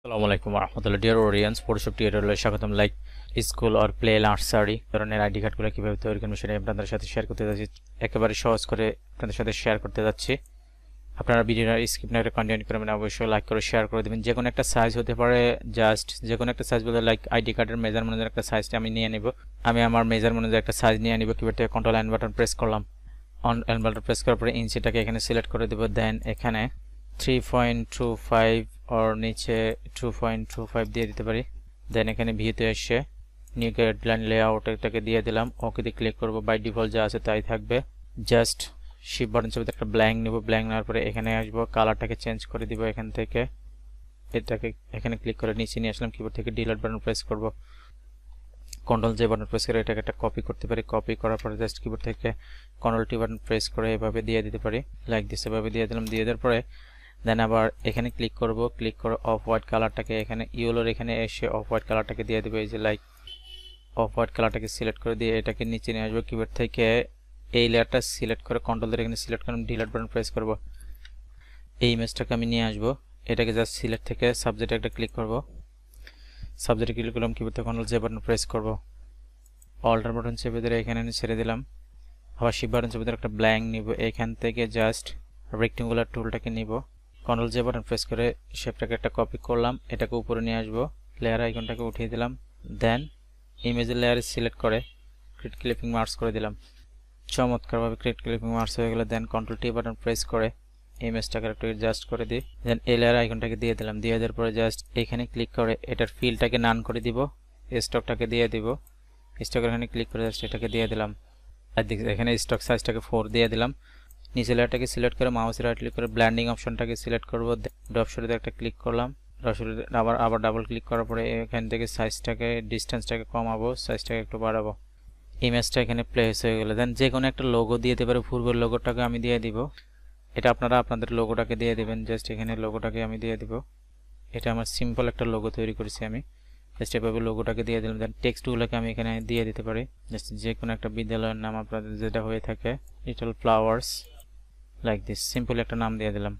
আসসালামু আলাইকুম রহমতুল্লাহ। Dear audience, Photoshop টিউটোরিয়ালে স্বাগতম। লাইক স্কুল আর প্লে নার্সারি ধরনের আইডি কার্ডগুলো কীভাবে তৈরি করবেন সেটা আপনাদের সাথে শেয়ার করতে যাচ্ছি। একেবারে সহজ করে আপনাদের সাথে শেয়ার করতে যাচ্ছি। আপনারা ভিডিওটা স্কিপ না করে কন্টিনিউ করবেন, অবশ্যই লাইক করে শেয়ার করে দেবেন। যে কোনো একটা সাইজ হতে পারে, জাস্ট যে কোনো একটা সাইজ বলতে লাইক আইডি কার্ডের মেজারমেন্টের একটা সাইজটা আমি নিয়ে নেব। আমি আমার মেজারমেন্টের একটা সাইজ নিয়ে নিব। কিবোর্ড থেকে কন্ট্রোল এন বাটন প্রেস করলাম। এন বাটন প্রেস করার পরে ইঞ্চিটাকে এখানে সিলেক্ট করে দেব। দেন এখানে 3.25 ওর নিচে 2.25 দিয়ে দিতে পারি। দেন এখানে ভিউতে এসে নিউ গাইডলাইন লেআউট এটাকে দিয়ে দিলাম। ওকে দিয়ে ক্লিক করব। বাই ডিফল্ট যা আছে তাই থাকবে। জাস্ট শিফট বাটন চেপে একটা ব্ল্যাঙ্ক নিব। ব্ল্যাঙ্ক নেওয়ার পরে এখানে আসবো, কালারটাকে চেঞ্জ করে দিব। এখান থেকে এটাকে এখানে ক্লিক করে নিচে নিয়ে আসলাম। কিবোর্ড থেকে ডিলিট বাটন প্রেস করব। কন্ট্রোল জে বাটন প্রেস করে এটাকে একটা কপি করতে পারি। কপি করার পরে জাস্ট কিবোর্ড থেকে কন্ট্রোল টি বাটন প্রেস করে এভাবে দিয়ে দিতে পারি। লাইক দিস এভাবে দিয়ে দিলাম। দিয়ে দেওয়ার পরে দেন আবার এখানে ক্লিক করব। ক্লিক করে অফ হোয়াইট কালারটাকে এখানে ইয়েলোর এখানে এসে অফ হোয়াইট কালারটাকে দিয়ে দেবো। এই যে লাইক অফ হোয়াইট কালারটাকে সিলেক্ট করে দিয়ে এটাকে নিচে নিয়ে আসবো। কিবোর্ড থেকে এই লেয়ারটা সিলেক্ট করে কন্ট্রোল দিয়ে এখানে সিলেক্ট করে ডিলিট বাটন প্রেস করব। এই ইমেজটাকে আমি নিয়ে আসবো। এটাকে জাস্ট সিলেক্ট থেকে সাবজেক্টে একটা ক্লিক করব। সাবজেক্টে ক্লিক করলাম। কিবোর্ড থেকে কন্ট্রোল জে বাটন প্রেস করব। অল্টার বাটন চেপে ধরে এখানে ছেড়ে দিলাম। আবার শিফট বাটন চেপে ধরে একটা ব্ল্যাঙ্ক নিব। এখান থেকে জাস্ট রেক্টেঙ্গুলার টুলটাকে নিব। কন্ট্রোল জে বাটন প্রেস করে শেপটাকে একটা কপি করলাম। এটাকে উপরে নিয়ে আসবো। লেয়ার আইকনটাকে উঠিয়ে দিলাম। দেন ইমেজের লেয়ারে সিলেক্ট করে ক্রিয়েট ক্লিপিং মার্কস করে দিলাম। চমৎকারভাবে ক্রিয়েট ক্লিপিং মার্কস হয়ে গেল। দেন কন্ট্রোল টি বাটন প্রেস করে ইমেজটাকে একটু অ্যাডজাস্ট করে দিই। দেন এই লেয়ার আইকনটাকে দিয়ে দিলাম। দিয়ে দেওয়ার পরে জাস্ট এখানে ক্লিক করে এটার ফিলটাকে নান করে দিব। স্টকটাকে দিয়ে দিব। স্টকের এখানে ক্লিক করে জাস্ট এটাকে দিয়ে দিলাম। আর এখানে স্টক সাইজটাকে 4 দিয়ে দিলাম। নিচে লেয়ারটাকে সিলেক্ট করে মাউসে রাইট ক্লিক করে ব্ল্যান্ডিং অপশনটাকে সিলেক্ট করব। ড্রপ শোতে একটা ক্লিক করলাম। ড্রপ শোতে আবার ডাবল ক্লিক করার পরে এখান থেকে সাইজটাকে ডিসটেন্সটাকে কমাবো, সাইজটাকে একটু বাড়াবো। ইমেজটা এখানে প্লেস হয়ে গেল। দেন যে কোনো একটা লোগো দিয়ে দিতে পারে। পূর্বের লোগোটাকে আমি দিয়ে দিব। এটা আপনারা আপনাদের লোগোটাকে দিয়ে দিবেন। জাস্ট এখানে লোগোটাকে আমি দিয়ে দিব। এটা আমার সিম্পল একটা লোগো তৈরি করেছি আমি। জাস্ট এভাবে লোগোটাকে দিয়ে দিলাম। দেন টেক্সটগুলোকে আমি এখানে দিয়ে দিতে পারি। জাস্ট যে কোনো একটা বিদ্যালয়ের নাম আপনাদের যেটা হয়ে থাকে, little flowers like this, simple একটা নাম দিয়ে দিলাম।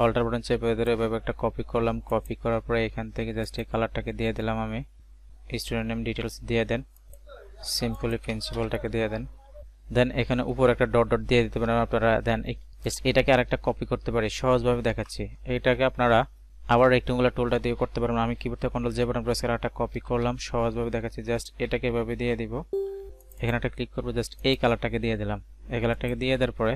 অল্টার বাটন চেপে ধরে এভাবে একটা কপি করলাম। কপি করার পরে এখান থেকে জাস্ট এই কালারটাকে দিয়ে দিলাম আমি। স্টুডেন্ট নেম ডিটেলস দিয়ে দেন। সিম্পলি প্রিন্সিপালটাকে দিয়ে দেন। দেন এখানে উপর একটা ডট ডট দিয়ে দিতে পারেন আপনারা। দেন এটাকে আরেকটা কপি করতে পারি। সহজভাবে দেখাচ্ছি। এটাকে আপনারা আবার রেক্টেঙ্গুলার টুলটা দিয়ে করতে পারবেন। আমি কিবোর্ড থেকে কন্ট্রোল জে বাটন প্রেস করে একটা কপি করলাম। সহজভাবে দেখাচ্ছি। জাস্ট এটাকে এভাবে দিয়ে দিব। এখানে একটা ক্লিক করব। জাস্ট এই কালারটাকে দিয়ে দিলাম। এই কালারটাকে দিয়ে দেওয়ার পরে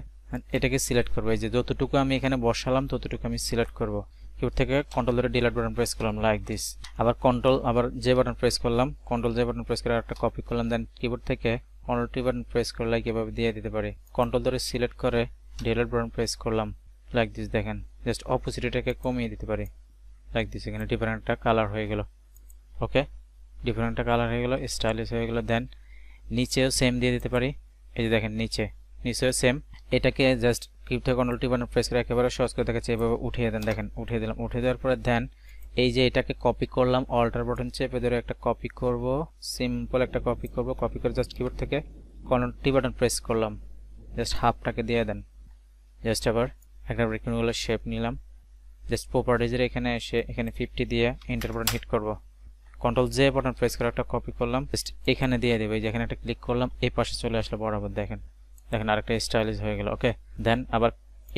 এটাকে সিলেক্ট করব। এই যে যতটুকু আমি এখানে বসালাম ততটুকু আমি সিলেক্ট করব। কিবোর্ড থেকে কন্ট্রোল ধরে ডিলিট বাটন প্রেস করলাম লাইক দিস। আবার জে বাটন প্রেস করলাম। কন্ট্রোল জে বাটন প্রেস করে একটা কপি করলাম। দেন কিবোর্ড থেকে কন্ট্রোল টি বাটন প্রেস করে লাইক এভাবে দিয়ে দিতে পারি। কন্ট্রোল ধরে সিলেক্ট করে ডিলিট বাটন প্রেস করলাম লাইক দিস। দেখেন জাস্ট অপোজিটটাকে কমিয়ে দিতে পারি লাইক দিস। এখানে ডিফারেন্ট একটা কালার হয়ে গেল। ওকে, ডিফারেন্ট একটা কালার হয়ে গেল, স্টাইলিশ হয়ে গেল। দেন নিচেও সেম দিয়ে দিতে পারি। এই যে দেখেন নিচেও সেম। এটাকে জাস্ট কিবোর্ড থেকে কন্ট্রোল টি বাটন প্রেস করে একেবারে সহজ করে দেখাচ্ছি। এভাবে উঠিয়ে দেন। দেখেন উঠিয়ে দিলাম। উঠিয়ে দেওয়ার পরে দেন এই যে এটাকে কপি করলাম। অল্টার বাটন চেপে ধরে একটা কপি করব। সিম্পল একটা কপি করব। কপি করে জাস্ট কিবোর্ড থেকে কন্ট্রোল টি বাটন প্রেস করলাম। জাস্ট হাফটাকে দিয়ে দেন। জাস্ট আবার একটা রেক্টেঙ্গুলার শেপ নিলাম। জাস্ট প্রপার্টিজের এখানে এসে এখানে 50 দিয়ে এন্টার বাটন হিট করব। কন্ট্রোল জে বাটন প্রেস করে একটা কপি করলাম। জাস্ট এখানে দিয়ে দেব। এই যে এখানে একটা ক্লিক করলাম। এই পাশে চলে আসলো বরাবর। দেখেন আরেকটা স্টাইলিশ হয়ে গেল। ওকে, দেন আবার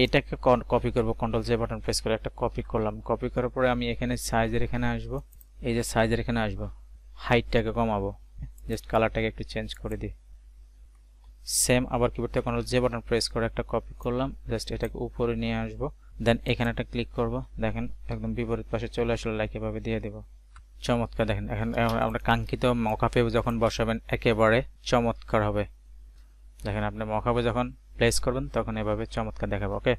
এটাকে কপি করব। কন্ট্রোল জে বাটন প্রেস করে একটা কপি করলাম। কপি করার পরে আমি এখানে সাইজের এখানে আসব। এই যে সাইজের এখানে আসব, হাইটটাকে কমাবো। জাস্ট কালারটাকে একটু চেঞ্জ করে দিই। সেম আবার কিবোর্ড থেকে কন্ট্রোল জে বাটন প্রেস করে একটা কপি করলাম। জাস্ট এটাকে উপরে নিয়ে আসব। দেন এখানে একটা ক্লিক করব। দেখেন একদম বিপরীত পাশে চলে আসলো। লাইক এভাবে দিয়ে দেব। চমৎকার। দেখেন এখন আমরা কাঙ্ক্ষিত মকআপে যখন বসাবেন একেবারে চমৎকার হবে। দেখেন আপনি মকআপে যখন প্লেস করবেন তখন এভাবে চমৎকার দেখাবো। ওকে।